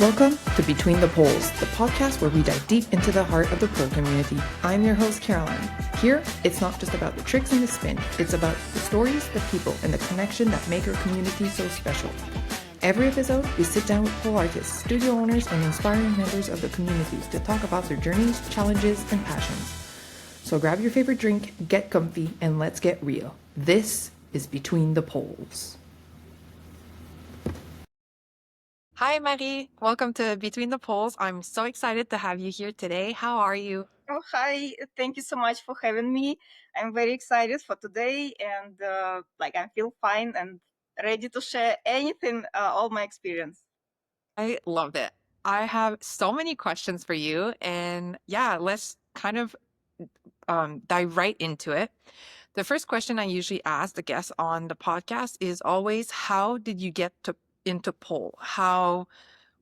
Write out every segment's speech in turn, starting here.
Welcome to Between the Poles, the podcast where we dive deep into the heart of the pole community. I'm your host, Caroline. Here, it's not just about the tricks and the spin, it's about the stories, the people, and the connection that make our community so special. Every episode, we sit down with pole artists, studio owners, and inspiring members of the community to talk about their journeys, challenges, and passions. So grab your favorite drink, get comfy, and let's get real. This is Between the Poles. Hi, Marie. Welcome to Between the Poles. I'm so excited to have you here today. How are you? Oh, hi. Thank you so much for having me. I'm very excited for today and I feel fine and ready to share anything, all my experience. I loved it. I have so many questions for you. And yeah, let's kind of dive right into it. The first question I usually ask the guests on the podcast is always, how did you get into pole? How,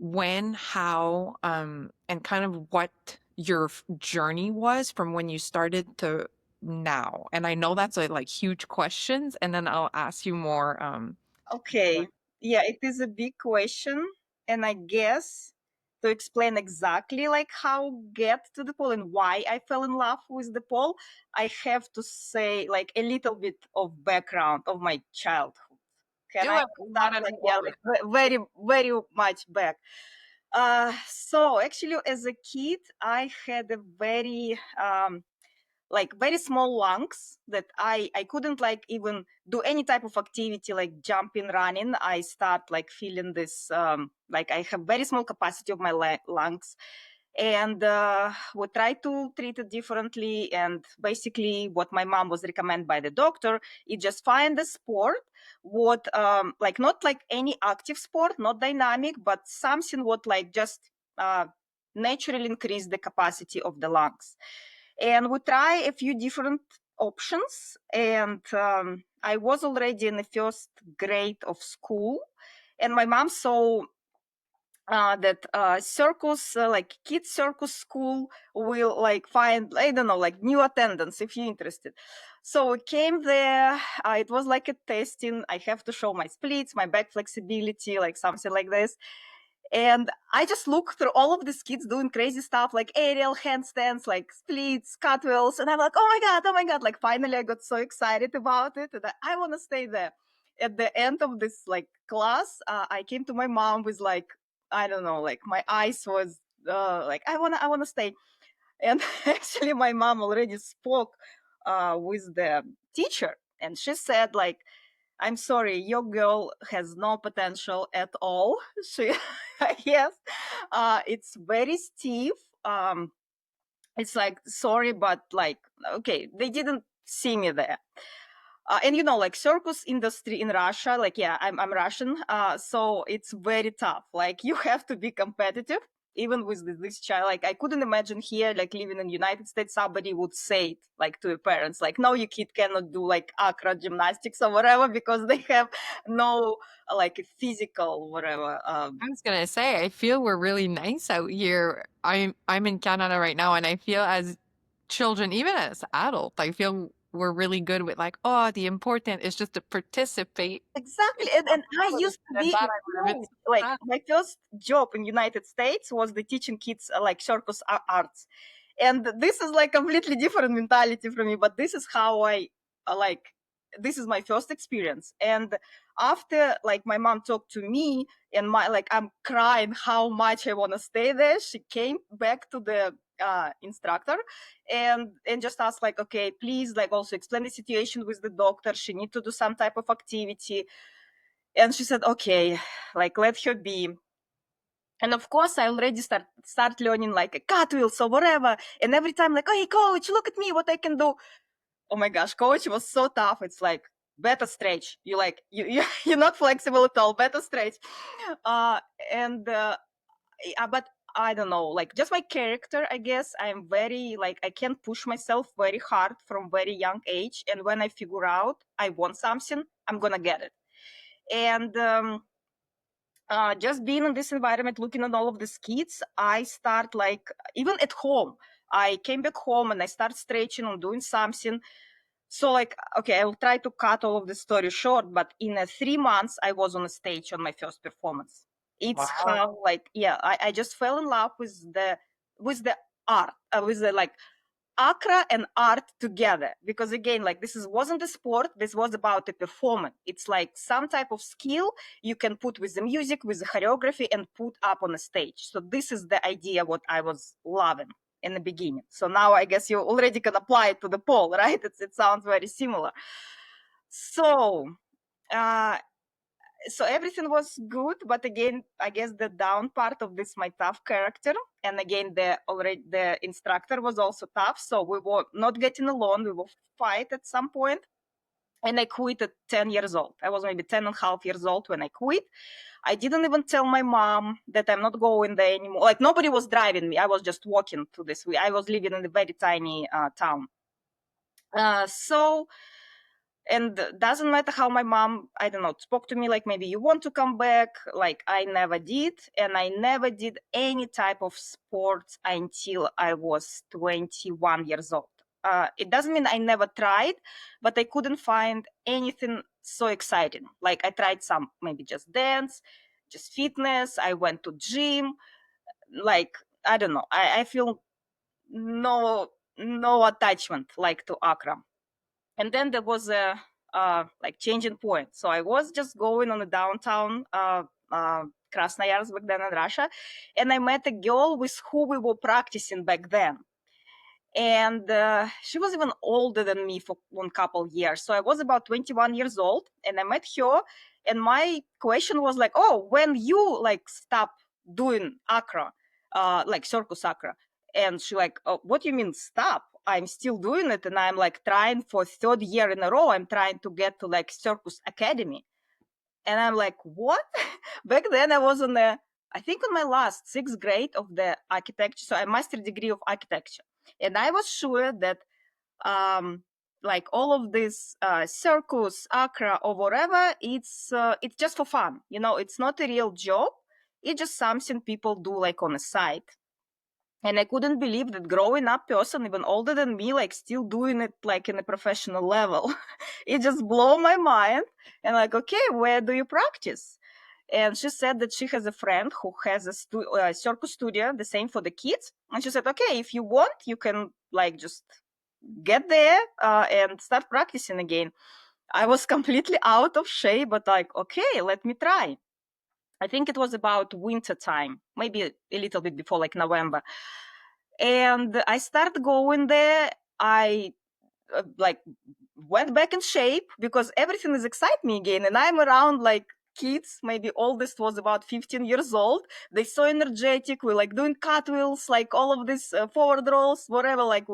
and kind of what your journey was from when you started to now. And I know that's like huge questions, and then I'll ask you more. Okay. Yeah, it is a big question. And I guess to explain exactly like how get to the pole and why I fell in love with the pole, I have to say like a little bit of background of my childhood. Can Do I it. start like yeah, like very, very much back? So actually, as a kid, I had a very like very small lungs that I couldn't like even do any type of activity like jumping, running. I start like feeling this like I have very small capacity of my lungs, and we try to treat it differently. And basically, what my mom was recommended by the doctor is just find a sport what like not like any active sport, not dynamic, but something what like just naturally increase the capacity of the lungs. And we try a few different options. And I was already in the first grade of school, and my mom saw that circus, like kids circus school, will like find, I don't know, like new attendance if you're interested. So we came there. It was like a testing. I have to show my splits, my back flexibility, like something like this. And I just look through all of these kids doing crazy stuff like aerial handstands, like splits, cartwheels. And I'm like, oh my God. Like finally I got so excited about it that I want to stay there. At the end of this like class, I came to my mom with like, I don't know, like my eyes was like, I want to stay. And actually my mom already spoke with the teacher, and she said like, I'm sorry, your girl has no potential at all. She, yes, it's very stiff. It's like, sorry, but like, okay, they didn't see me there. And you know, like circus industry in Russia, like, yeah, I'm Russian. So it's very tough. Like you have to be competitive even with this child. Like I couldn't imagine here, like living in the United States, somebody would say it like to your parents, like, no, your kid cannot do like acro gymnastics or whatever because they have no like physical whatever. I was gonna say, I feel we're really nice out here. I'm in Canada right now, and I feel as children, even as adults, I feel we're really good with like, oh, the important is just to participate. Exactly. And I used to And be that in I love it. school. Like my first job in United States was the teaching kids like circus arts. And this is like completely different mentality from me, but this is how I like this is my first experience. And after like my mom talked to me and my like I'm crying how much I want to stay there, she came back to the instructor and just asked like, okay, please like also explain the situation with the doctor. She need to do some type of activity. And she said, okay, like let her be. And of course, I already start learning like a cartwheels or whatever. And every time, like, hey, coach, look at me, what I can do. Oh my gosh, coach was so tough. It's like better stretch. You like you're not flexible at all. Better stretch. Uh, and but I don't know, like just my character. I guess I'm very like I can push myself very hard from very young age. And when I figure out I want something, I'm gonna get it. And just being in this environment, looking at all of these kids, I start like even at home. I came back home and I start stretching and doing something. So like, okay, I will try to cut all of the story short, but in 3 months, I was on a stage on my first performance. It's Wow. how, like, yeah, I just fell in love with the art, with the, like, Accra and art together, because again, like, this wasn't a sport, this was about a performance. It's like some type of skill you can put with the music, with the choreography, and put up on a stage. So this is the idea what I was loving in the beginning. So now I guess you already can apply it to the pole, right? It sounds very similar. So uh so everything was good, but again, I guess the down part of this my tough character, and again, the instructor was also tough, so we were not getting along. We will fight at some point, and I quit at 10 years old. I was maybe 10 and a half years old when I quit. I didn't even tell my mom that I'm not going there anymore. Like, nobody was driving me. I was just walking to this. I was living in a very tiny town. So and doesn't matter how my mom, I don't know, spoke to me, like, maybe you want to come back, like, I never did. And I never did any type of sports until I was 21 years old. It doesn't mean I never tried, but I couldn't find anything so exciting. Like, I tried some, maybe just dance, just fitness, I went to gym, like, I don't know, I feel no attachment, like, to Accra. And then there was a like, changing point. So I was just going on the downtown Krasnoyarsk back then in Russia, and I met a girl with who we were practicing back then. And she was even older than me for one couple years. So I was about 21 years old, and I met her. And my question was like, "Oh, when you, like, stop doing Accra, like circus Accra?" And she like, "Oh, what do you mean stop? I'm still doing it, and I'm like trying for third year in a row. I'm trying to get to, like, circus academy." And I'm like, "What?" Back then I was I think on my last sixth grade of the architecture, so a master degree of architecture, and I was sure that like, all of this circus, Accra, or whatever, it's just for fun. It's not a real job. It's just something people do, like, on the side. And I couldn't believe that growing up person, even older than me, like, still doing it, like, in a professional level. It just blew my mind. And like, okay, where do you practice? And she said that she has a friend who has a circus studio, the same for the kids. And she said, okay, if you want, you can, like, just get there and start practicing again. I was completely out of shape, but like, okay, let me try. I think it was about winter time, maybe a little bit before, like, November. And I started going there. I like, went back in shape because everything is exciting me again, and I'm around, like, kids. Maybe oldest was about 15 years old. They so energetic. We're like doing cartwheels, like all of this forward rolls, whatever. Like,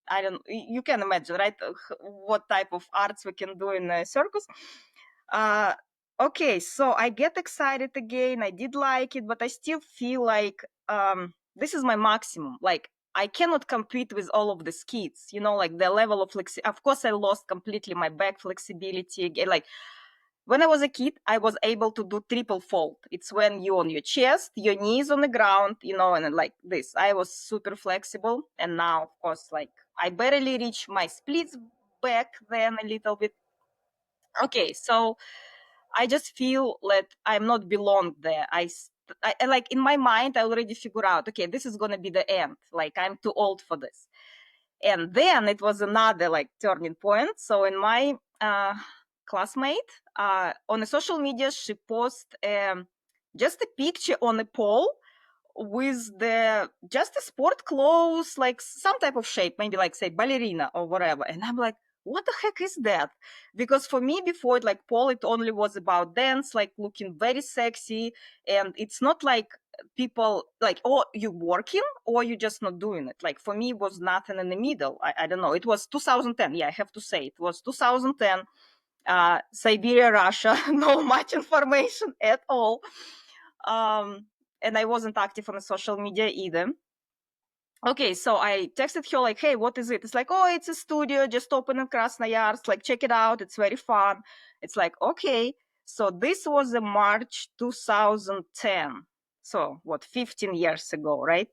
I don't. You can imagine, right? What type of arts we can do in a circus. Uh, okay, so I get excited again. I did like it, but I still feel like this is my maximum. Like, I cannot compete with all of these kids, like, the level of of course, I lost completely my back flexibility again. Like, when I was a kid, I was able to do triple fold. It's when you on your chest, your knees on the ground, and then, like, this. I was super flexible. And now, of course, like, I barely reach my splits back then a little bit. Okay, so I just feel that I'm not belong there. I like, in my mind, I already figure out, okay, this is gonna be the end. Like, I'm too old for this. And then it was another, like, turning point. So in my classmate on the social media, she posted just a picture on a pole with just the sport clothes, like some type of shape, maybe, like, say, ballerina or whatever. And I'm like, what the heck is that? Because for me, before, like, pole, it only was about dance, like, looking very sexy. And it's not like people like, oh, you working or you just not doing it. Like, for me, it was nothing in the middle. I don't know. It was 2010. Yeah, I have to say, it was 2010. Siberia, Russia, no much information at all. And I wasn't active on the social media either. Okay, so I texted her, like, hey, what is it? It's like, oh, it's a studio just opened in Krasnoyarsk. Like, check it out. It's very fun. It's like, okay. So this was in March 2010. So what, 15 years ago, right?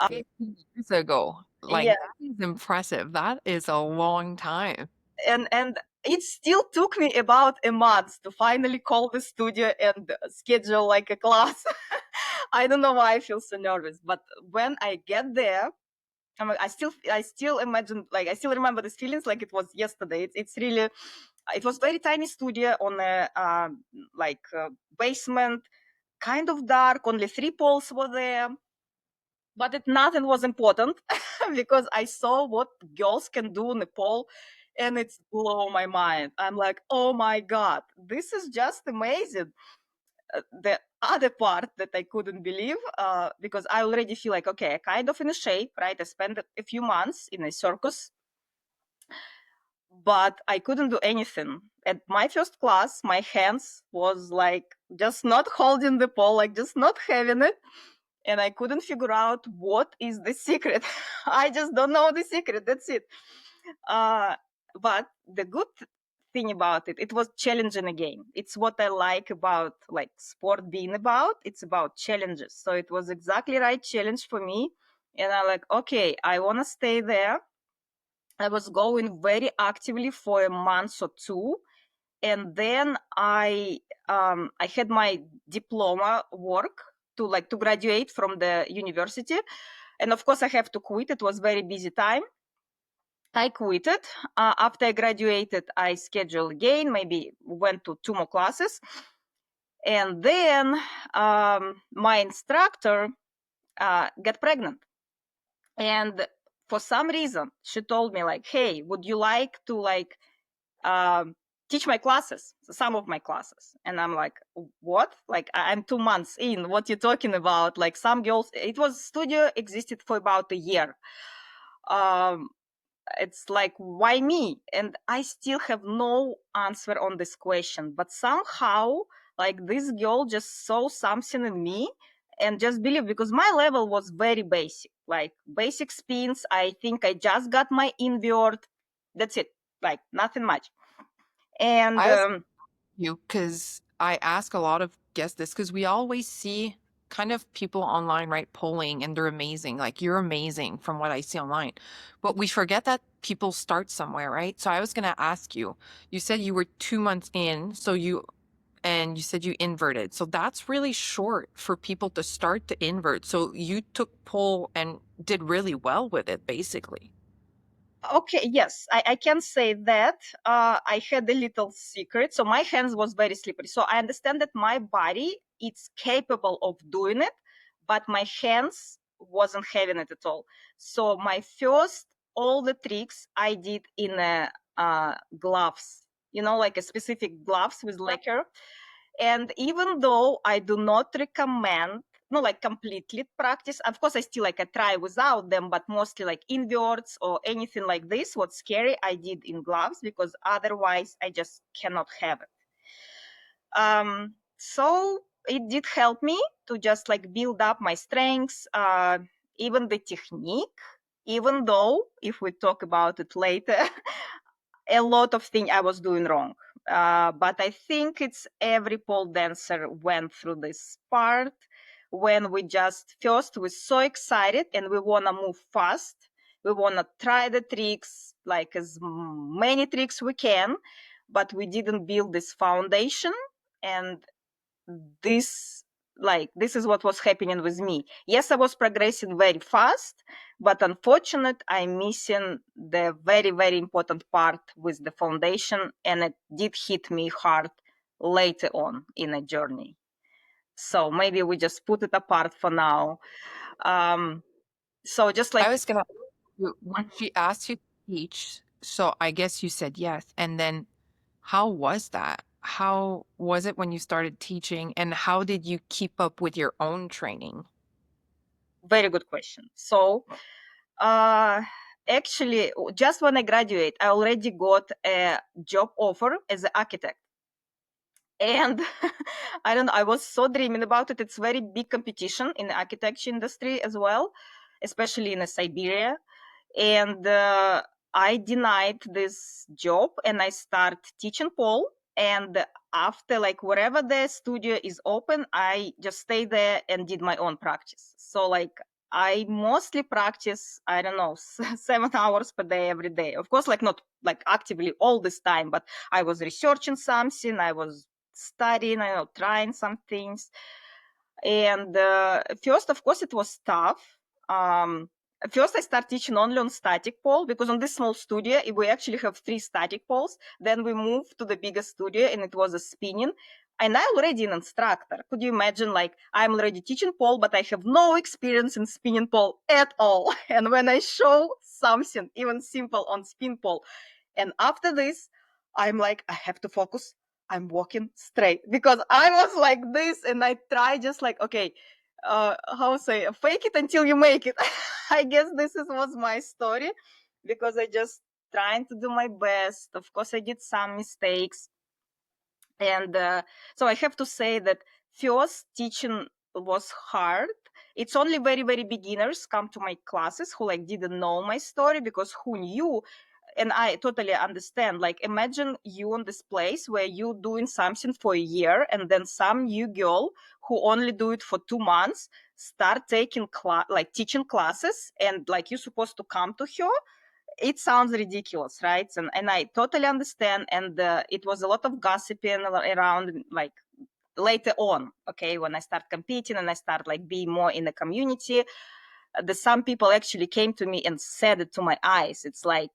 15 years ago. Like, Yeah. that is impressive. That is a long time. And it still took me about a month to finally call the studio and schedule like a class. I don't know why I feel so nervous, but when I get there, I still imagine, like, I still remember these feelings like it was yesterday. It's really, it was very tiny studio on a basement, kind of dark. Only 3 poles were there, but nothing was important because I saw what girls can do on the pole, and it's blow my mind. I'm like, oh my god, this is just amazing. The other part that I couldn't believe, because I already feel like, okay, kind of in a shape, right? I spent a few months in a circus, but I couldn't do anything. At my first class, my hands was like just not holding the pole, like just not having it. And I couldn't figure out what is the secret. I just don't know the secret. That's it. But the good thing about it, it was challenging again. It's what I like about like sport being about. It's about challenges. So it was exactly right challenge for me. And I like, okay, I want to stay there. I was going very actively for a month or two. And then I had my diploma work to graduate from the university. And of course I have to quit. It was very busy time. I quit it. After I graduated, I scheduled again, maybe went to 2 more classes. And then my instructor got pregnant. And for some reason, she told me like, hey, would you like to teach my classes, some of my classes? And I'm like, what? Like, I'm 2 months in, what you talking about? Like, some girls, it was studio existed for about a year. It's like, why me? And I still have no answer on this question, but somehow like this girl just saw something in me and just believe, because my level was very basic, like basic spins. I think I just got my invert, that's it, like nothing much. And I was you because I ask a lot of guests this because we always see kind of people online, right, polling and they're amazing. Like you're amazing from what I see online. But we forget that people start somewhere, right? So I was gonna ask you, you said you were 2 months in, and you said you inverted. So that's really short for people to start to invert. So you took pole and did really well with it, basically. okay, yes, I can say that. I had a little secret. So my hands was very slippery. So I understand that my body it's capable of doing it, but my hands wasn't having it at all. So my first all the tricks I did in gloves, like a specific gloves with lacquer. And even though I do not recommend, no, like completely practice, of course, I still I try without them, but mostly like inverts or anything like this. What's scary, I did in gloves because otherwise I just cannot have it. So it did help me to just like build up my strengths, even the technique, even though if we talk about it later, a lot of things I was doing wrong. But I think it's every pole dancer went through this part when we just first we're so excited and we want to move fast. We want to try the tricks, like as many tricks we can, but we didn't build this foundation. And this is what was happening with me. Yes, I was progressing very fast, but unfortunately I'm missing the very, very important part with the foundation, and it did hit me hard later on in a journey. So maybe we just put it apart for now. So just I like was gonna when she asked you to teach, so I guess you said yes. And then how was that? How was it when you started teaching, and how did you keep up with your own training? very good question. So actually, just when I graduate, I already got a job offer as an architect. And I don't know, I was so dreaming about it. It's very big competition in the architecture industry as well, especially in Siberia. And I denied this job and I start teaching pole. And after like wherever the studio is open, I just stay there and did my own practice. So like I mostly practice, I don't know, 7 hours per day every day. Of course, like not like actively all this time, but I was researching something, I was studying, I know, trying some things. And first, of course, it was tough. First, I started teaching only on static pole, because on this small studio, we actually have 3 static poles. Then we moved to the bigger studio, and it was a spinning. And I'm already an instructor. Could you imagine, like, I'm already teaching pole, but I have no experience in spinning pole at all. And when I show something, even simple on spin pole, and after this, I'm like, I have to focus. I'm walking straight, because I was like this, and I try just like, okay, how say, fake it until you make it. I guess was my story, because I just trying to do my best. Of course, I did some mistakes, and so I have to say that first teaching was hard. It's only very, very beginners come to my classes who like didn't know my story, because who knew. And I totally understand. Like, imagine you in this place where you doing something for a year, and then some new girl who only do it for 2 months start taking like teaching classes, and like you're supposed to come to her. It sounds ridiculous, right? And I totally understand. And it was a lot of gossiping around, like later on, okay, when I start competing and I start like being more in the community, some people actually came to me and said it to my eyes. It's like,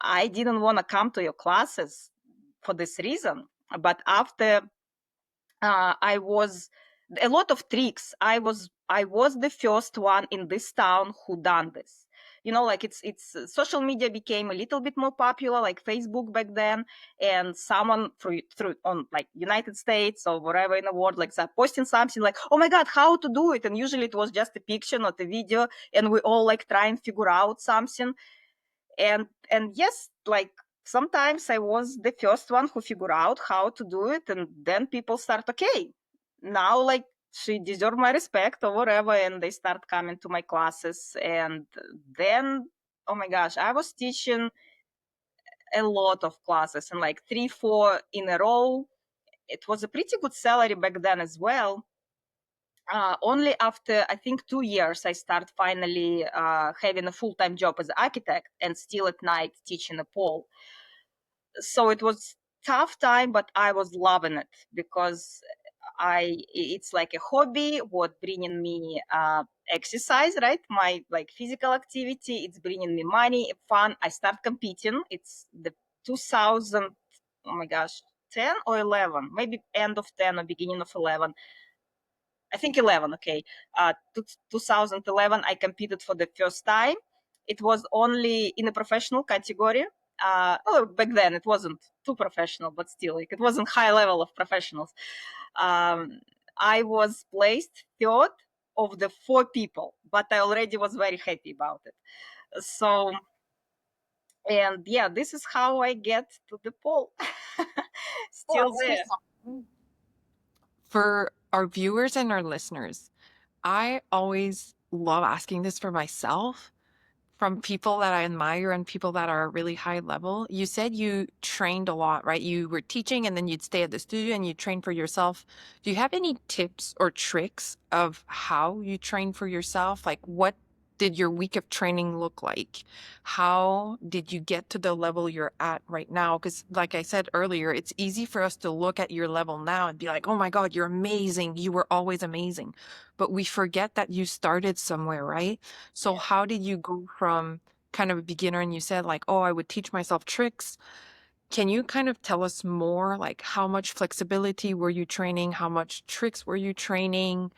I didn't want to come to your classes for this reason. But after I was a lot of tricks. I was the first one in this town who done this. You know, like it's social media became a little bit more popular, like Facebook back then, and someone through on like United States or wherever in the world, like start posting something like, oh my God, how to do it? And usually it was just a picture, not a video, and we all like try and figure out something. And yes, like sometimes I was the first one who figured out how to do it, and then people start, okay, now like she deserves my respect or whatever, and they start coming to my classes. And then, oh my gosh, I was teaching a lot of classes, and like 3 4 in a row. It was a pretty good salary back then as well. Only after I think 2 years I start finally having a full-time job as an architect, and still at night teaching a pole. So it was tough time, but I was loving it, because it's like a hobby what bringing me exercise, right? My like physical activity, it's bringing me money, fun. I start competing. It's the 2000, oh my gosh, 10 or 11, maybe end of 10 or beginning of 11. I think 11, okay. 2011, I competed for the first time. It was only in a professional category. Back then it wasn't too professional, but still, like, it wasn't high level of professionals. I was placed third of the 4 people, but I already was very happy about it. So, and yeah, this is how I get to the pole. Still there. For our viewers and our listeners, I always love asking this for myself from people that I admire and people that are really high level. You said you trained a lot, right? You were teaching and then you'd stay at the studio and you train for yourself. Do you have any tips or tricks of how you train for yourself? Like, what did your week of training look like? How did you get to the level you're at right now? Because, like I said earlier, it's easy for us to look at your level now and be like, oh my God, you're amazing. You were always amazing. But we forget that you started somewhere, right? So, how did you go from kind of a beginner and you said, like, oh, I would teach myself tricks? Can you kind of tell us more, like, how much flexibility were you training? How much tricks were you training?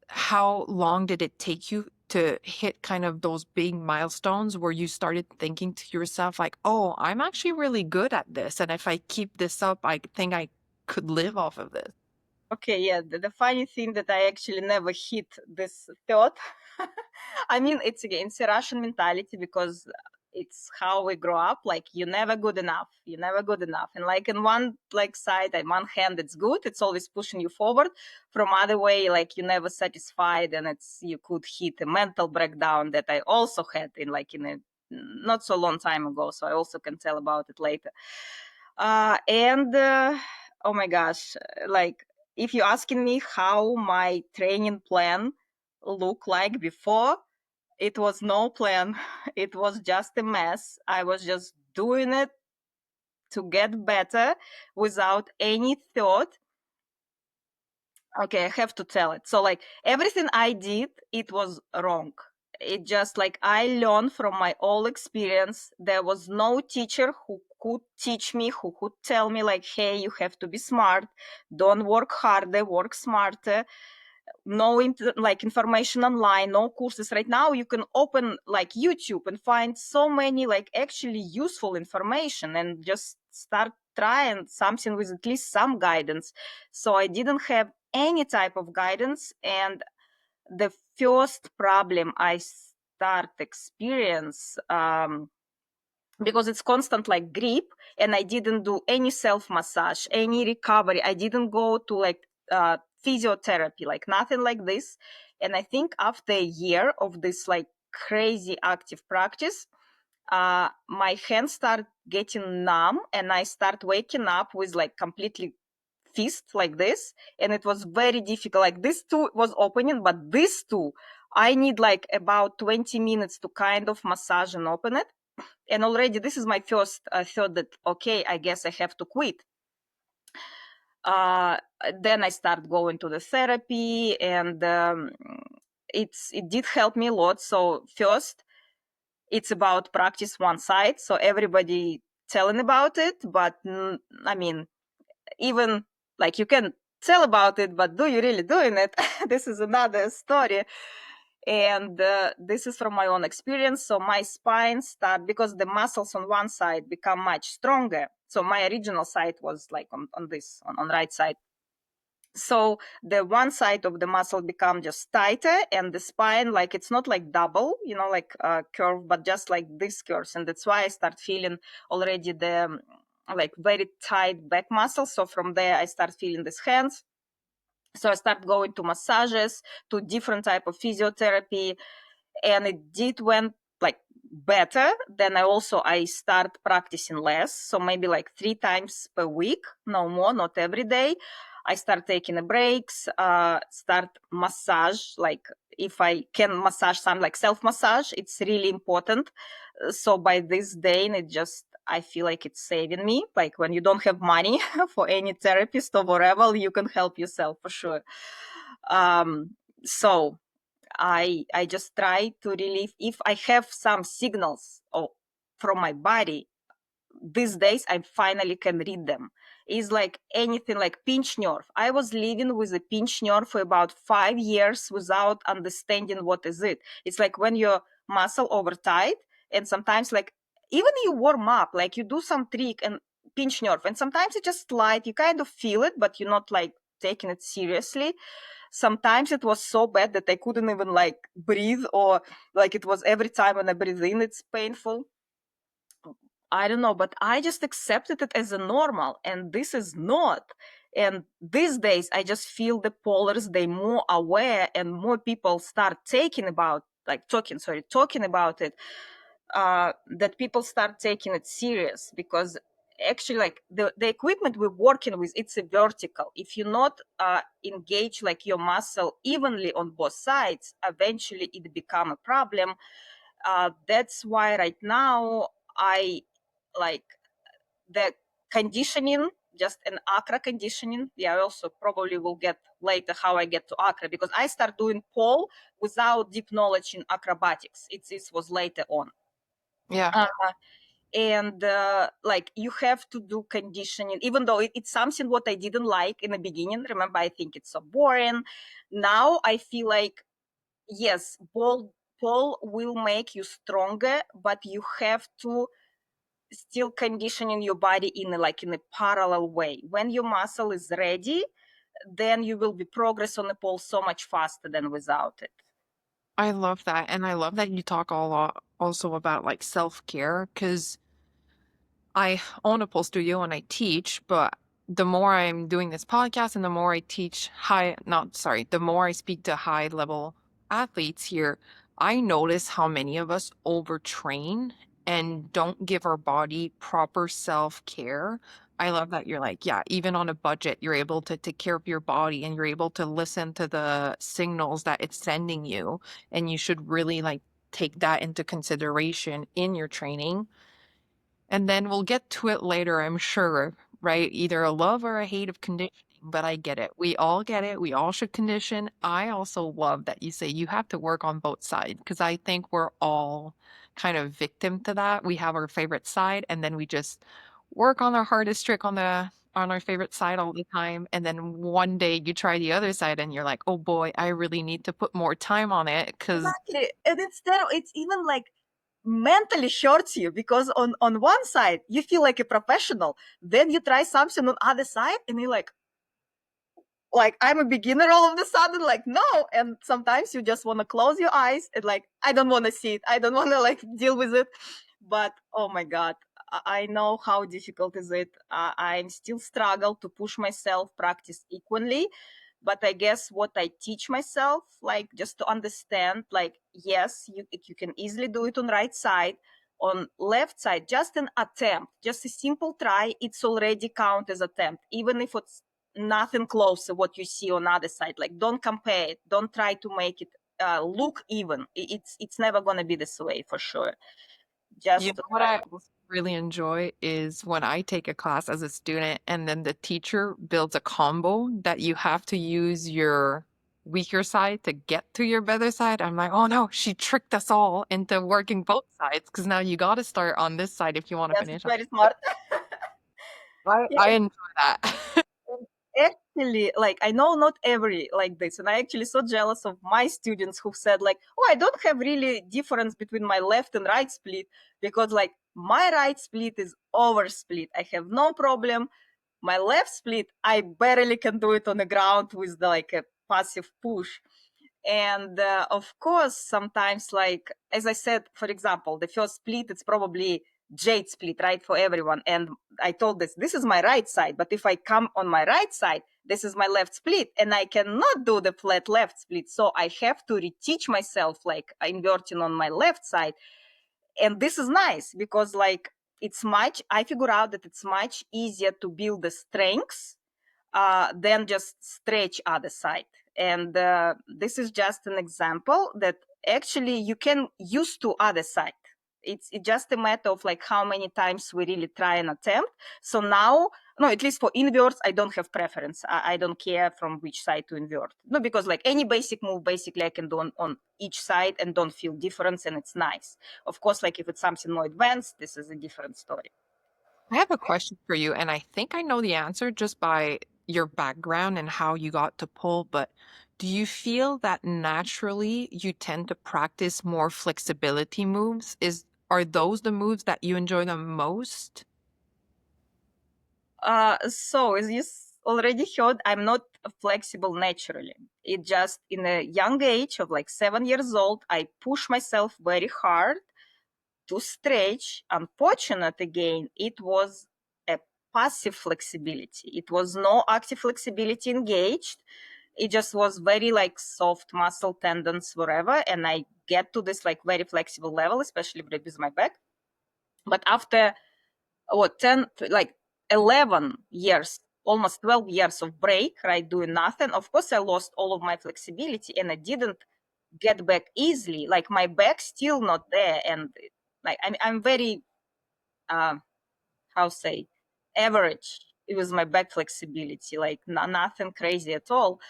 How long did it take you to hit kind of those big milestones where you started thinking to yourself, like, oh, I'm actually really good at this. And if I keep this up, I think I could live off of this? Okay, yeah, the funny thing that I actually never hit this thought. I mean, it's a Russian mentality, because it's how we grow up. Like, you're never good enough. You're never good enough. And like in one like side, on one hand, it's good. It's always pushing you forward. From other way, like you're never satisfied, and you could hit a mental breakdown that I also had in a not so long time ago. So I also can tell about it later. And oh my gosh, like, if you're asking me how my training plan looked like before, It was no plan. It was just a mess. I was just doing it to get better without any thought. Okay, I have to tell it. So like everything I did, it was wrong. It just like I learned from my own experience. There was no teacher who could teach me, who could tell me like, hey, you have to be smart. Don't work harder, work smarter. No like information online, no courses. Right now you can open like YouTube and find so many like actually useful information and just start trying something with at least some guidance. So I didn't have any type of guidance, and the first problem I start experience, because it's constant like grip, and I didn't do any self massage, any recovery. I didn't go to like physiotherapy, like nothing like this. And I think after a year of this like crazy active practice, my hands start getting numb, and I start waking up with like completely fist like this, and it was very difficult. Like this too was opening, but this too, I need like about 20 minutes to kind of massage and open it. And already this is my first thought that, okay, I guess I have to quit. uh, then I start going to the therapy, and it did help me a lot. So first, it's about practice one side, so everybody telling about it, but I mean, even like you can tell about it, but do you really doing it? This is another story. And this is from my own experience. So my spine start, because the muscles on one side become much stronger. So my original side was like on this on right side. So the one side of the muscle become just tighter, and the spine, like it's not like double, like curve, but just like this curves. And that's why I start feeling already the like very tight back muscle. So from there I start feeling these hands. So I start going to massages, to different type of physiotherapy, and it did went like better. Then I start practicing less, so maybe like 3 times per week, no more, not every day. I start taking a breaks, start massage, like if I can massage some like self massage, it's really important. So by this day, it just, I feel like it's saving me. Like when you don't have money for any therapist or whatever, you can help yourself for sure. So I just try to relieve if I have some signals from my body. These days I finally can read them. It's like anything like pinch nerve. I was living with a pinch nerve for about 5 years without understanding what is it. It's like when your muscle over tight, and sometimes like even you warm up, like you do some trick and pinch nerve, and sometimes it just light, you kind of feel it, but you're not like taking it seriously. Sometimes it was so bad that I couldn't even like breathe, or like it was every time when I breathe in, it's painful. I don't know, but I just accepted it as a normal, and this is not. And these days, I just feel the polars, they more aware, and more people start talking about it. That people start taking it serious, because actually like the equipment we're working with, it's a vertical. If you not engage like your muscle evenly on both sides, eventually it become a problem. That's why right now I like the conditioning, just an acra conditioning. Yeah, I also probably will get later how I get to acra, because I start doing pole without deep knowledge in acrobatics. This was later on. Yeah. uh, and like you have to do conditioning, even though it's something what I didn't like in the beginning. Remember, I think it's so boring. Now I feel like, yes, pole will make you stronger, but you have to still conditioning your body in a parallel way. When your muscle is ready, then you will be progress on the pole so much faster than without it. I love that. And I love that you talk a lot also about like self-care, because I own a pole studio and I teach, but the more I'm doing this podcast and the more I teach the more I speak to high level athletes here, I notice how many of us overtrain and don't give our body proper self care. I love that you're like, yeah, even on a budget, you're able to take care of your body and you're able to listen to the signals that it's sending you. And you should really like take that into consideration in your training. And then we'll get to it later, I'm sure, right? Either a love or a hate of conditioning, but I get it. We all get it. We all should condition. I also love that you say you have to work on both sides because I think we're all kind of victim to that. We have our favorite side and then we just work on our hardest trick on our favorite side all the time. And then one day you try the other side and you're like, oh boy, I really need to put more time on it because Exactly. And instead, it's even like mentally shorts you because on one side you feel like a professional, then you try something on other side and you're like I'm a beginner all of a sudden, like no. And sometimes you just want to close your eyes and like I don't want to see it, I don't want to like deal with it. But oh my god, I know how difficult is it. I still struggle to push myself practice equally, but I guess what I teach myself, like just to understand, like yes, you can easily do it on right side, on left side just an attempt, just a simple try, it's already count as attempt, even if it's nothing close to what you see on other side. Like don't compare it, don't try to make it look even. It's never going to be this way for sure. you Just know what I also really enjoy is when I take a class as a student and then the teacher builds a combo that you have to use your weaker side to get to your better side. I'm like, oh no, she tricked us all into working both sides because now you got to start on this side if you want to yes, it's finish on. very smart. I Yeah, enjoy that. actually, like I know not every like this, and I actually so jealous of my students who said like, oh, I don't have really difference between my left and right split because like my right split is over split, I have no problem. My left split, I barely can do it on the ground with the, like a passive push. And of course, sometimes, like as I said, for example, the first split, it's probably jade split, right, for everyone. And I told this is my right side, but if I come on my right side, this is my left split, and I cannot do the flat left split. So I have to reteach myself, like inverting on my left side. And this is nice because, like, I figure out that it's much easier to build the strengths than just stretch other side. And this is just an example that actually you can use to other side. It's just a matter of like how many times we really try and attempt. So now, no, at least for inverts, I don't have preference. I don't care from which side to invert. No, because like any basic move, basically I can do on each side and don't feel difference, and it's nice. Of course, like if it's something more advanced, this is a different story. I have a question for you, and I think I know the answer just by your background and how you got to pull, but do you feel that naturally you tend to practice more flexibility moves? Are those the moves that you enjoy the most? So as you already heard, I'm not flexible naturally. It just in a young age of like 7 years old, I push myself very hard to stretch. Unfortunate again, it was a passive flexibility. It was no active flexibility engaged. It just was very like soft muscle tendons, wherever. And I get to this like very flexible level, especially with my back. But after what 10 like 11 years, almost 12 years of break, right, doing nothing, of course I lost all of my flexibility and I didn't get back easily. Like my back still not there, and like I'm very how say average. It was my back flexibility, like nothing crazy at all.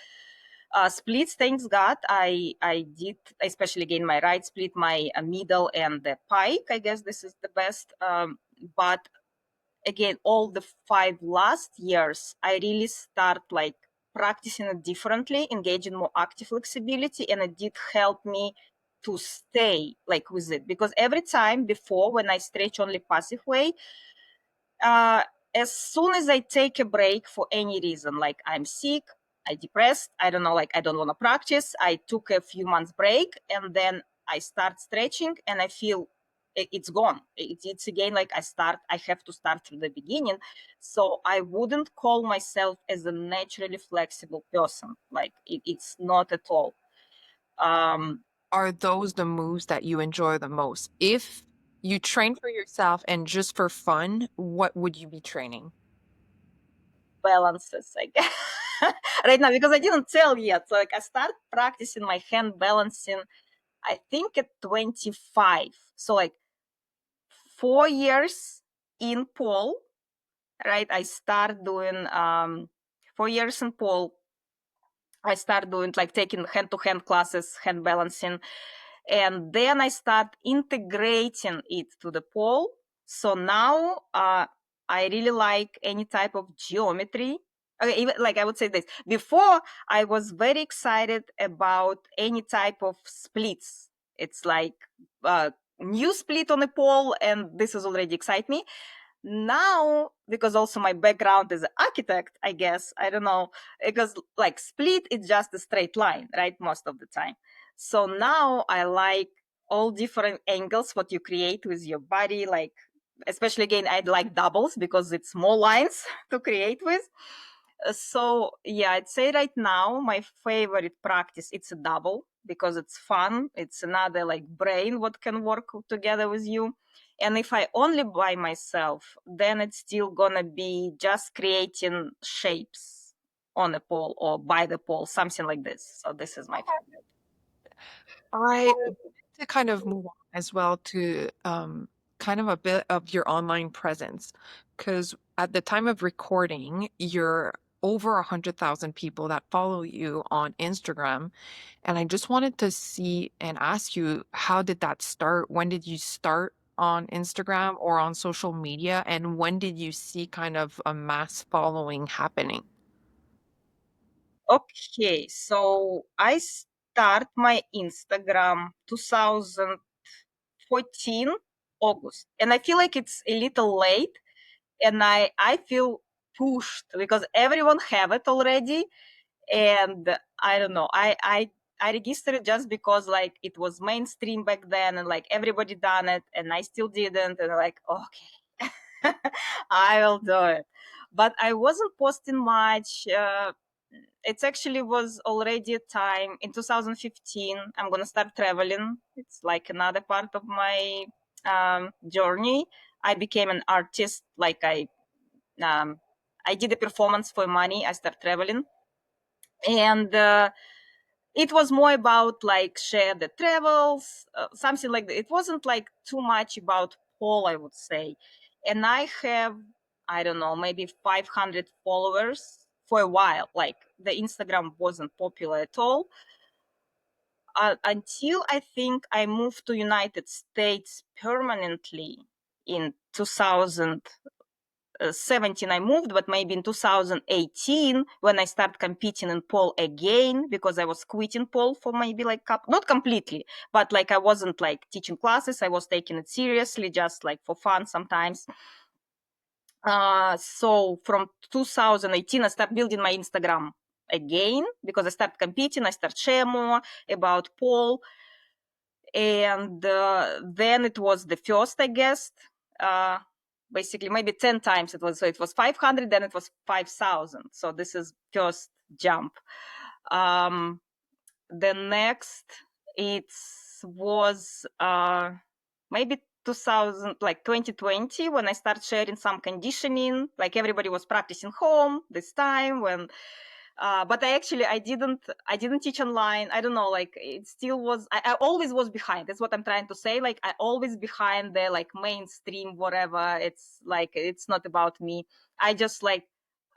Splits, thanks God, I did, especially again my right split, my middle and the pike, I guess this is the best. But again, all the 5 last years, I really start like practicing it differently, engaging more active flexibility, and it did help me to stay like with it. Because every time before, when I stretch only passive way, uh, as soon as I take a break for any reason, like I'm sick, I depressed, I don't know, like I don't want to practice, I took a few months break, and then I start stretching and I feel it's gone. It's again like I have to start from the beginning. So I wouldn't call myself as a naturally flexible person. Like it's not at all. Um, Are those the moves that you enjoy the most? If you train for yourself and just for fun, what would you be training? Balances, I guess, right now, because I didn't tell yet. So like I start practicing my hand balancing. I think at 25. So like 4 years in pole, right? I start doing 4 years in pole. I start doing like taking hand-to-hand classes, hand balancing, and then I start integrating it to the pole. So now I really like any type of geometry. Okay, even like I would say this before, I was very excited about any type of splits. It's like new split on a pole, and this is already excite me. Now, because also my background is an architect, I guess, I don't know, because like split is just a straight line, right, most of the time. So now I like all different angles what you create with your body, like especially again I like doubles because it's more lines to create with. So yeah, I'd say right now my favorite practice, it's a double because it's fun. It's another like brain what can work together with you. And if I only by myself, then it's still gonna be just creating shapes on a pole or by the pole, something like this. So this is my favorite. I to kind of move on as well to kind of a bit of your online presence, because at the time of recording, you're over 100,000 people that follow you on Instagram. And I just wanted to see and ask you, how did that start? When did you start on Instagram or on social media? And when did you see kind of a mass following happening? Okay, so I start my Instagram 2014 August, and I feel like it's a little late, and I feel pushed because everyone have it already, and I don't know, I registered it just because like it was mainstream back then, and like everybody done it, and I still didn't, and I'm like, okay, I will do it, but I wasn't posting much. It actually was already a time in 2015. I'm gonna start traveling. It's like another part of my journey. I became an artist. Like I did a performance for money. I started traveling, and it was more about like share the travels, something like that. It wasn't like too much about Paul, I would say. And I have, I don't know, maybe 500 followers for a while. Like the Instagram wasn't popular at all until I think I moved to United States permanently in 2017 I moved, but maybe in 2018 when I started competing in pole again, because I was quitting pole for maybe like not completely, but like I wasn't like teaching classes. I was taking it seriously, just like for fun sometimes. So from 2018, I started building my Instagram again because I started competing. I started share more about pole, and then it was the first, I guess. Uh, Basically, maybe 10 times it was. So it was 500, then it was 5,000. So this is first jump. Um, the next, it was maybe 2000, like 2020, when I started sharing some conditioning. Like everybody was practicing home this time when but I didn't teach online. I don't know, like it still was, I always was behind. That's what I'm trying to say. Like I always behind the like mainstream, whatever. It's like it's not about me. I just like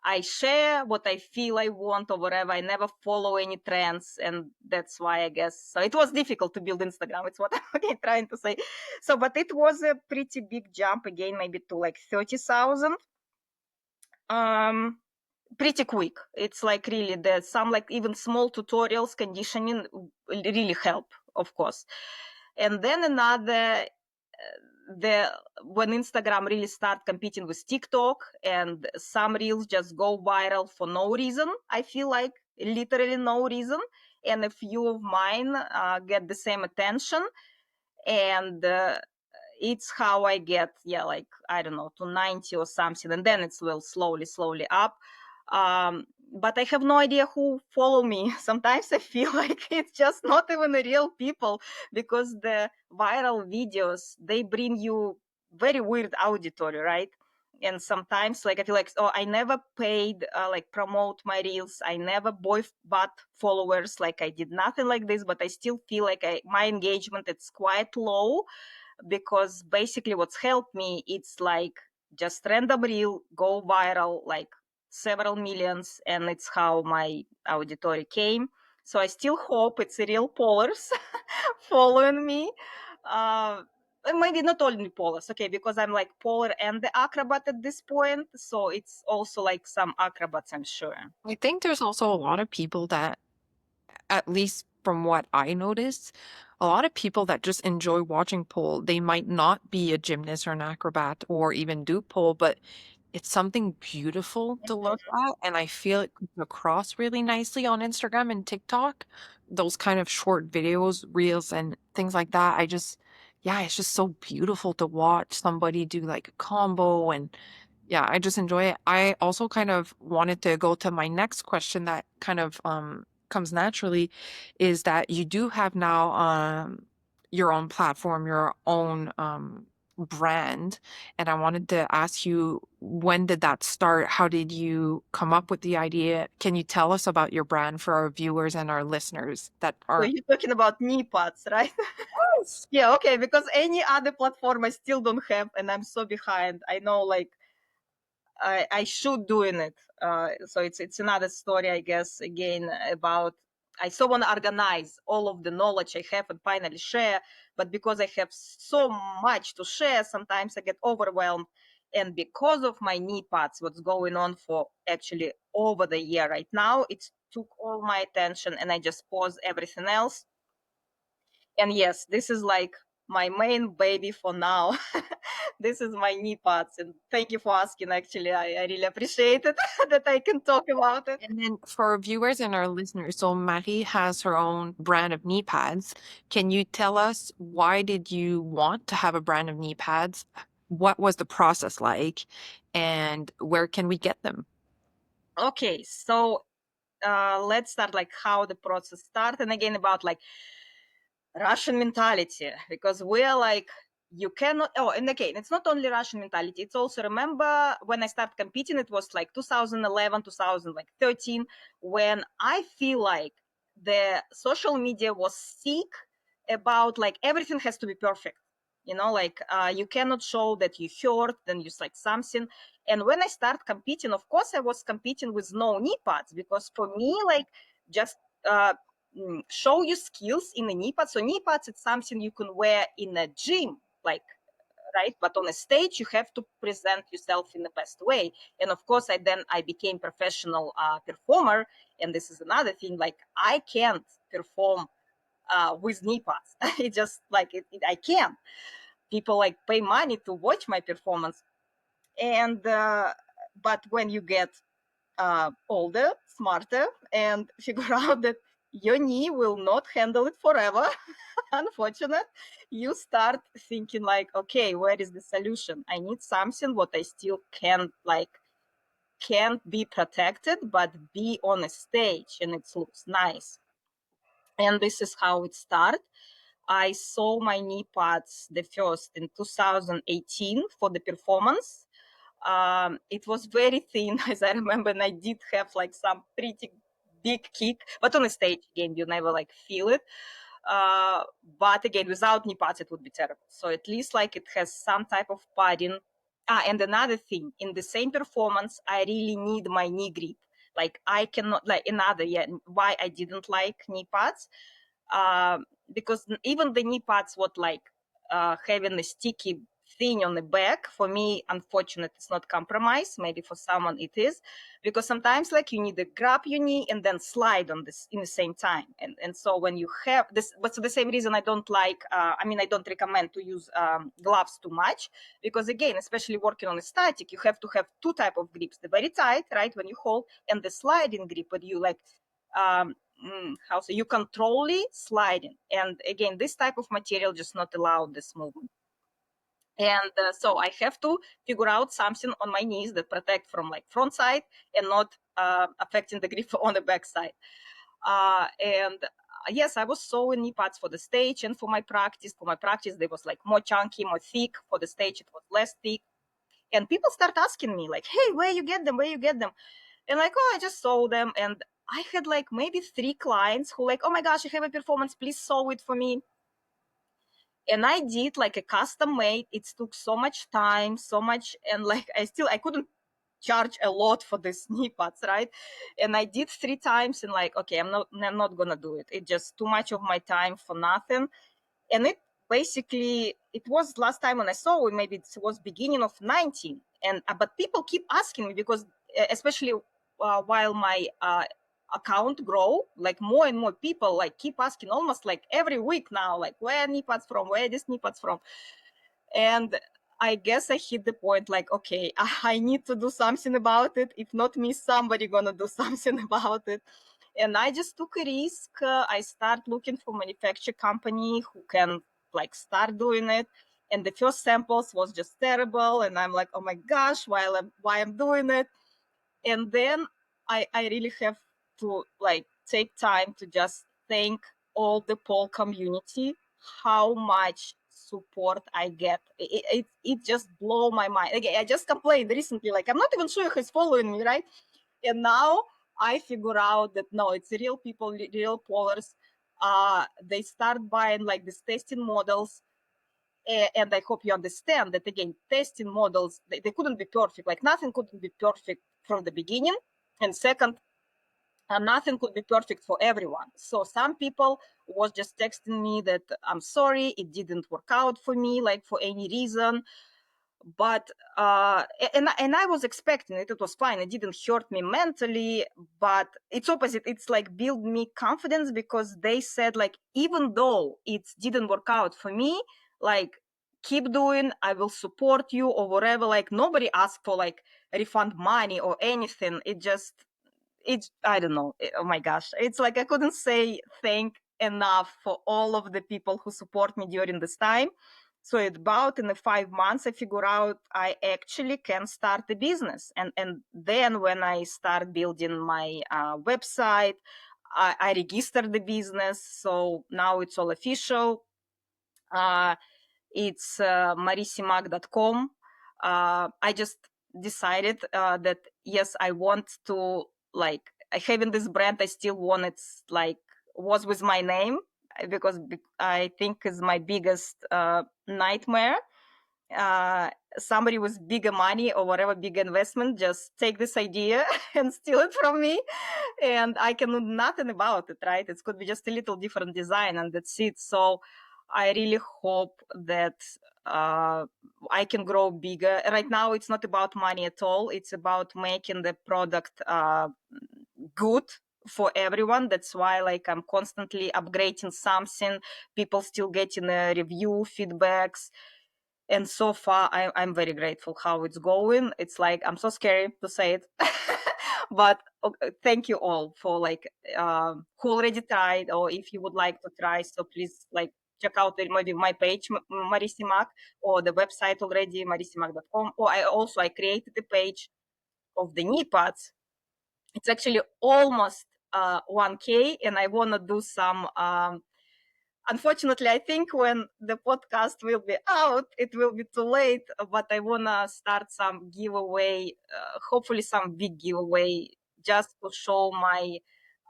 I share what I feel I want or whatever. I never follow any trends, and that's why I guess so. It was difficult to build Instagram. It's what I'm again trying to say. So, but it was a pretty big jump again, maybe to like 30,000. Um, Pretty quick. It's like really there's some like even small tutorials, conditioning really help, of course. And then another the when Instagram really start competing with TikTok, and some reels just go viral for no reason. I feel like literally no reason, and a few of mine get the same attention, and it's how I get, yeah, like I don't know, to 90 or something, and then it's will slowly up. But I have no idea who follow me. Sometimes I feel like it's just not even the real people, because the viral videos, they bring you very weird auditory, right? And sometimes like I feel like, oh, I never paid like promote my reels, I never bought followers, like I did nothing like this, but I still feel like my engagement, it's quite low, because basically what's helped me, it's like just random reel go viral, like several millions, and it's how my auditory came. So I still hope it's real pollers following me. And maybe not only polars, okay, because I'm like polar and the acrobat at this point, so it's also like some acrobats, I'm sure. I think there's also a lot of people that, at least from what I noticed, a lot of people that just enjoy watching pole. They might not be a gymnast or an acrobat or even do pole, but it's something beautiful to look at, and I feel it comes across really nicely on Instagram and TikTok. Those kind of short videos, reels, and things like that. Yeah, it's just so beautiful to watch somebody do like a combo, and yeah, I just enjoy it. I also kind of wanted to go to my next question that kind of comes naturally, is that you do have now your own platform, your own brand, and I wanted to ask you, when did that start? How did you come up with the idea? Can you tell us about your brand for our viewers and our listeners that So are you're talking about knee pads, right? Yes. Yeah, okay, because any other platform I still don't have, and I'm so behind. I know, like, I should doing it. So it's another story, I guess. Again, about I so want to organize all of the knowledge I have and finally share. But because I have so much to share, sometimes I get overwhelmed. And because of my knee pads, what's going on for actually over the year right now, it took all my attention, and I just pause everything else. And yes, this is like my main baby for now. This is my knee pads, and thank you for asking. Actually, I really appreciate it that I can talk about it. And then for our viewers and our listeners, so Marie has her own brand of knee pads. Can you tell us, why did you want to have a brand of knee pads? What was the process like? And where can we get them? Okay, so let's start like how the process started, and again about like Russian mentality, because we're like, you cannot. Oh, and again, it's not only Russian mentality. It's also, remember when I started competing, it was like 2011, 2013, when I feel like the social media was sick about like everything has to be perfect. Like you cannot show that you hurt, then you like something. And when I started competing, of course, I was competing with no knee pads, because for me, like just uh, show your skills in a knee pad. So knee pads, it's something you can wear in a gym, like, right? But on a stage, you have to present yourself in the best way. And of course, I became professional performer. And this is another thing, like I can't perform with knee pads. It just like, I can't. People like pay money to watch my performance. And, but when you get older, smarter, and figure out that your knee will not handle it forever, unfortunate, you start thinking like, okay, where is the solution? I need something what I still can like can't be protected, but be on a stage and it looks nice. And this is how it started. I saw my knee pads the first in 2018 for the performance. It was very thin, as I remember, and I did have like some pretty big kick, but on a stage again, you never like feel it. Uh, but again, without knee pads, it would be terrible. So at least like it has some type of padding. And another thing, in the same performance, I really need my knee grip. Like I cannot like another, yeah, why I didn't like knee pads, uh, because even the knee pads, what like having a sticky thing on the back, for me, unfortunately, it's not compromise. Maybe for someone it is, because sometimes like you need to grab your knee and then slide on this in the same time. And so when you have this, but for the same reason, I don't like. I don't recommend to use gloves too much, because again, especially working on a static, you have to have two type of grips: the very tight, right, when you hold, and the sliding grip, where you like how so you controlly sliding. And again, this type of material just not allow this movement. And so I have to figure out something on my knees that protect from like front side and not affecting the grip on the back side. And yes, I was sewing knee pads for the stage and for my practice. For my practice, they was like more chunky, more thick. For the stage, it was less thick. And people start asking me like, hey, where you get them? Where you get them? And like, oh, I just sold them. And I had like maybe 3 clients who like, oh my gosh, I have a performance, please sew it for me. And I did like a custom made. It took so much time, so much, and like I couldn't charge a lot for these knee pads, right? And I did 3 times and like, okay, I'm not gonna do it. It's just too much of my time for nothing. And it basically, it was last time when I saw it, maybe it was beginning of 19. And but people keep asking me because especially while my account grow, like more and more people like keep asking almost like every week now, like where knee pads from, where this knee pads from. And I guess I hit the point like, okay, I need to do something about it. If not me, somebody gonna do something about it. And I just took a risk. I start looking for manufacturer company who can like start doing it. And the first samples was just terrible. And I'm like, oh my gosh, why I'm doing it. And then I really have to like take time to just thank all the pole community, how much support I get. It just blow my mind. Again, I just complained recently, like I'm not even sure who's following me, right? And now I figure out that no, it's real people, real pollers. They start buying like these testing models. And I hope you understand that again, testing models, they couldn't be perfect. Like nothing couldn't be perfect from the beginning. And second, nothing could be perfect for everyone. So some people was just texting me that I'm sorry, it didn't work out for me, like for any reason. But and I was expecting it. It was fine. It didn't hurt me mentally, but it's opposite. It's like build me confidence because they said like even though it didn't work out for me, like keep doing. I will support you or whatever. Like nobody asked for like refund money or anything. It's I don't know. Oh my gosh, it's like I couldn't say thank enough for all of the people who support me during this time. So about in the 5 months, I figure out I actually can start a business. And then when I start building my website, I registered the business. So now it's all official. It's marisimak.com. I just decided that yes, I want to like having this brand. I still want it's like was with my name because I think is my biggest nightmare. Uh, Somebody with bigger money or whatever big investment just take this idea and steal it from me, and I can do nothing about it, right? It could be just a little different design and that's it. So I really hope that uh, I can grow bigger. Right now, it's not about money at all. It's about making the product good for everyone. That's why like I'm constantly upgrading something. People still getting review feedbacks. And so far, I'm very grateful how it's going. It's like I'm so scary to say it, but thank you all for like who already tried, or if you would like to try. So please like check out maybe my page Marisimak or the website already marisimak.com. Or I created a page of the knee pads. It's actually almost 1K, and I wanna do some. Unfortunately, I think when the podcast will be out, it will be too late. But I wanna start some giveaway, hopefully some big giveaway, just to show my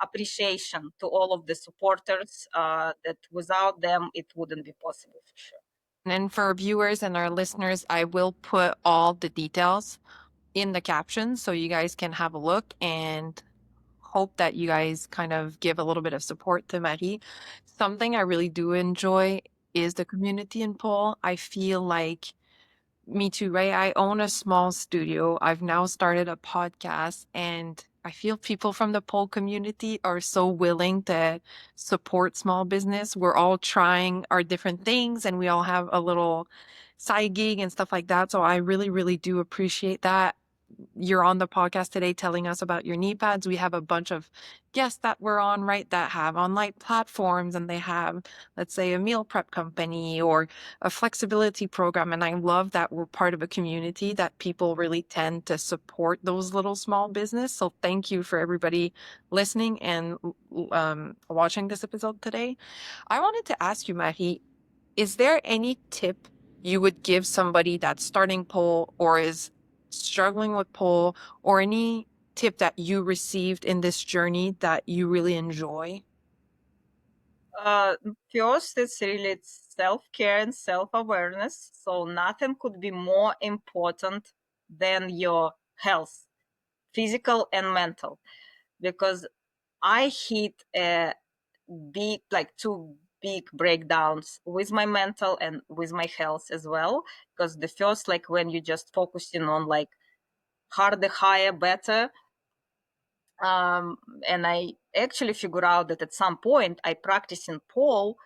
appreciation to all of the supporters. That without them, it wouldn't be possible for sure. And for our viewers and our listeners, I will put all the details in the captions so you guys can have a look and hope that you guys kind of give a little bit of support to Marie. Something I really do enjoy is the community in Pole. I feel like me too, right? I own a small studio. I've now started a podcast, and I feel people from the pole community are so willing to support small business. We're all trying our different things and we all have a little side gig and stuff like that. So I really, really do appreciate that. You're on the podcast today telling us about your knee pads. We have a bunch of guests that we're on, right, that have online platforms and they have, let's say, a meal prep company or a flexibility program. And I love that we're part of a community that people really tend to support those little small business. So thank you for everybody listening and watching this episode today. I wanted to ask you, Mahi, is there any tip you would give somebody that's starting pole or is struggling with pole, or any tip that you received in this journey that you really enjoy? Uh, First, it's self-care and self-awareness. So nothing could be more important than your health, physical and mental, because I hit a like two big breakdowns with my mental and with my health as well. Because the first, like when you just focusing on like harder, higher, better, um, and I actually figured out that at some point I practice in pole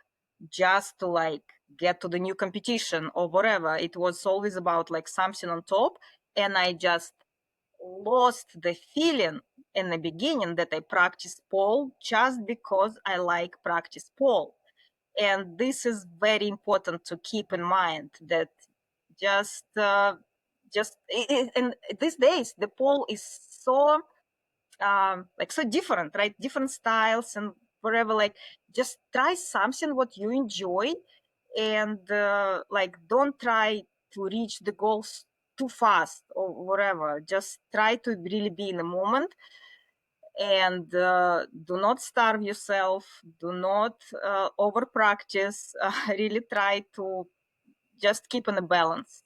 just to like get to the new competition or whatever. It was always about like something on top, and I just lost the feeling in the beginning that I practice pole just because I like practice pole. And this is very important to keep in mind that just and these days the pole is so like so different, right? Different styles and whatever. Like just try something what you enjoy, and like don't try to reach the goals too fast or whatever. Just try to really be in the moment, and do not starve yourself. Do not over practice. Really try to just keep in a balance,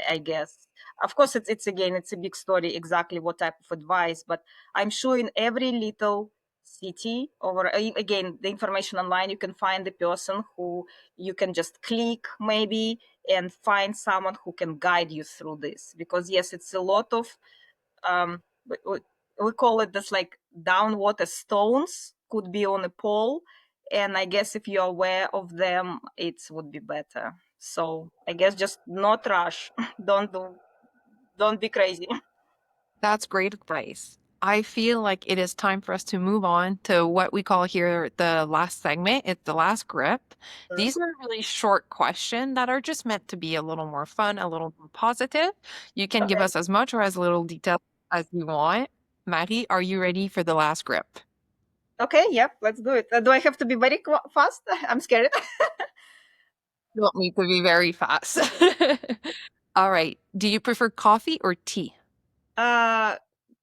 I guess. Of course, it's again, it's a big story exactly what type of advice, but I'm sure in every little city or again the information online you can find the person who you can just click maybe and find someone who can guide you through this, because yes, it's a lot of we call it this like downwater stones could be on a pole, and I guess if you're aware of them it would be better. So I guess just not rush. Don't be crazy. That's great advice. I feel like it is time for us to move on to what we call here the last segment. It's the last grip. These are really short questions that are just meant to be a little more fun, a little more positive. You can give Okay. us as much or as little detail as you want. Maddie, are you ready for the last grip? Okay, yep, let's do it. Do I have to be very fast? I'm scared. You want me to be very fast. All right. Do you prefer coffee or tea? uh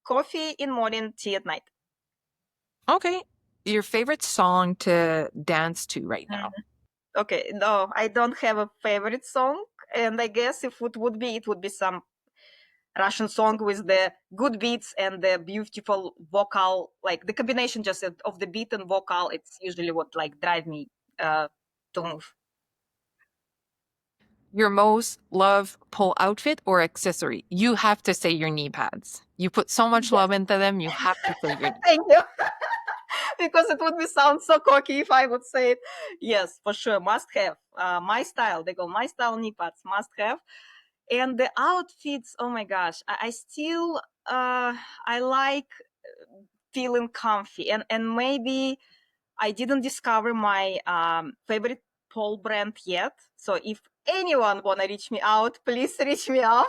Coffee in morning, tea at night. Okay. Your favorite song to dance to right now? Okay, no, I don't have a favorite song, and I guess if it would be, it would be some Russian song with the good beats and the beautiful vocal, like the combination just of the beat and vocal. It's usually what like drive me to move. Your most love pull outfit or accessory? You have to say your knee pads. You put so much Yes, love into them, you have to say your knee. thank you. Because it would be sound so cocky if I would say it. Yes, for sure, must have. My style, they go my style knee pads, must have. And the outfits, oh my gosh, I still I like feeling comfy, and maybe I didn't discover my favorite pole brand yet. So if anyone wanna reach me out, please reach me out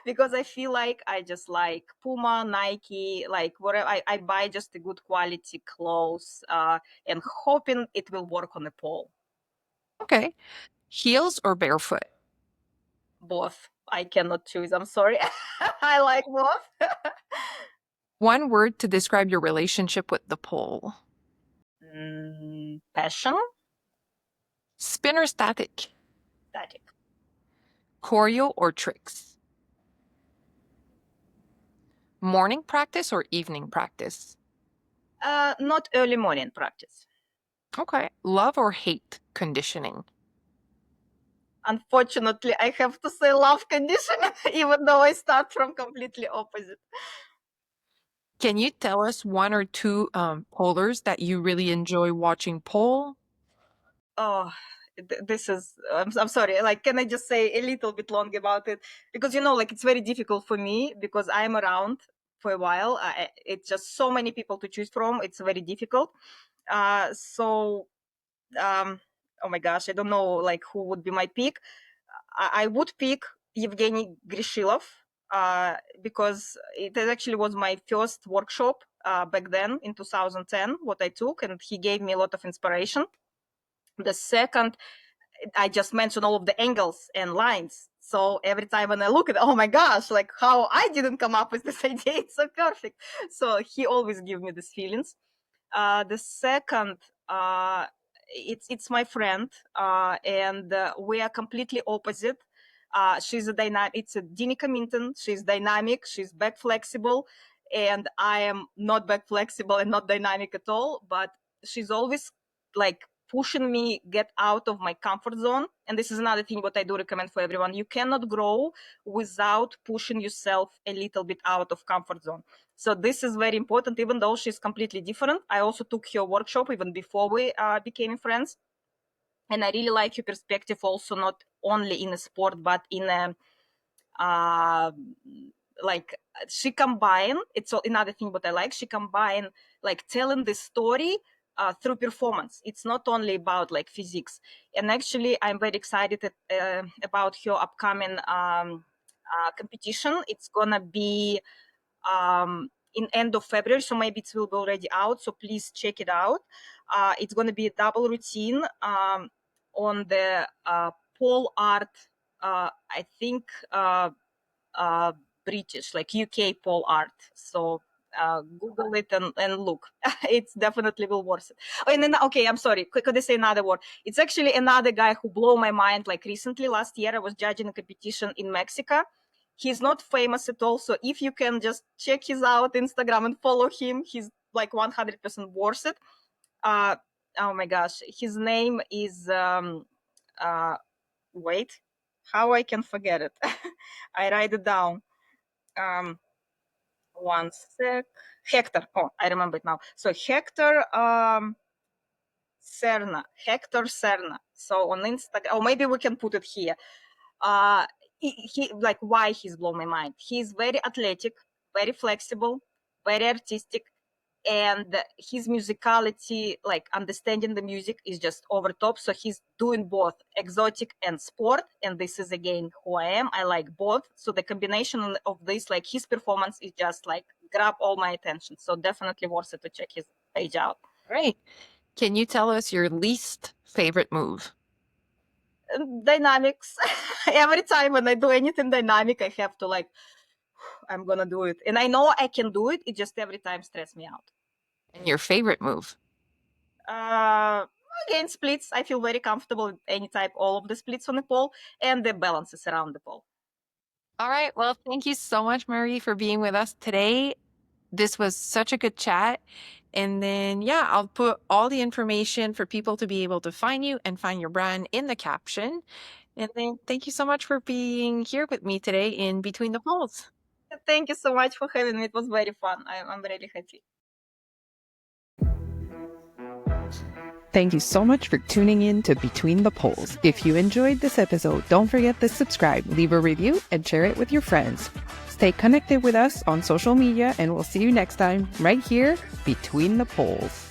because I feel like I just like Puma, Nike, like whatever. I buy just a good quality clothes and hoping it will work on the pole. Okay. Heels or barefoot? Both. I cannot choose. I'm sorry. I like both. One word to describe your relationship with the pole. Passion, Spin or static? static. Choreo or tricks? Morning practice or evening practice? Not early morning practice. Okay. Love or hate conditioning? Unfortunately, I have to say love conditioning, even though I start from completely opposite. Can you tell us one or two polers that you really enjoy watching pole? Oh, this is. I'm sorry. Like, can I just say a little bit long about it? Because like it's very difficult for me because I'm around for a while. It's just so many people to choose from. It's very difficult. So, oh my gosh, I don't know like who would be my pick. I would pick Evgeny Grishilov because it actually was my first workshop back then in 2010, what I took, and he gave me a lot of inspiration. The second I just mentioned all of the angles and lines. So every time when I look at, oh my gosh, like how I didn't come up with this idea, it's so perfect. So he always gives me these feelings. The second, it's my friend, and we are completely opposite. She's a dynamic. It's a Dinika Minton. She's dynamic. She's back flexible, and I am not back flexible and not dynamic at all. But she's always like pushing me get out of my comfort zone. And this is another thing what I do recommend for everyone. You cannot grow without pushing yourself a little bit out of comfort zone. So this is very important, even though she's completely different. I also took her workshop even before we became friends. And I really like her perspective also, not only in a sport, but in a, like she combined, it's another thing what I like, she combined like telling the story through performance. It's not only about like physics. And actually, I'm very excited about her upcoming competition. It's gonna be in end of February, so maybe it will be already out. So please check it out. It's gonna be a double routine on the pole art. I think British, like UK pole art. So Google it and look. It's definitely will worth it. Oh, and then, okay, I'm sorry. Could I say another word? It's actually another guy who blew my mind. Like recently, last year, I was judging a competition in Mexico. He's not famous at all. So if you can just check his out Instagram and follow him, he's like 100% worth it. Oh my gosh, his name is wait, how I can forget it? I write it down. One sec. Hector. Oh, I remember it now. So Hector Serna. Hector Serna. So on Instagram, or maybe we can put it here. He like why he's blown my mind. He's very athletic, very flexible, very artistic, and his musicality, like understanding the music, is just over top. So he's doing both exotic and sport, and this is again who I am. I like both. So the combination of this, like his performance, is just like grab all my attention. So definitely worth it to check his page out. Great. Can you tell us your least favorite move? Dynamics. Every time when I do anything dynamic, I have to like, I'm gonna do it, and I know I can do it. It just every time stress me out. And your favorite move? Again, splits. I feel very comfortable with any type, all of the splits on the pole, and the balances around the pole. All right. Well, thank you so much, Marie, for being with us today. This was such a good chat. And then, yeah, I'll put all the information for people to be able to find you and find your brand in the caption. And then thank you so much for being here with me today in Between the Poles. Thank you so much for having me. It was very fun. I'm really happy. Thank you so much for tuning in to Between the Poles. If you enjoyed this episode, don't forget to subscribe, leave a review, and share it with your friends. Stay connected with us on social media, and we'll see you next time right here, Between the Poles.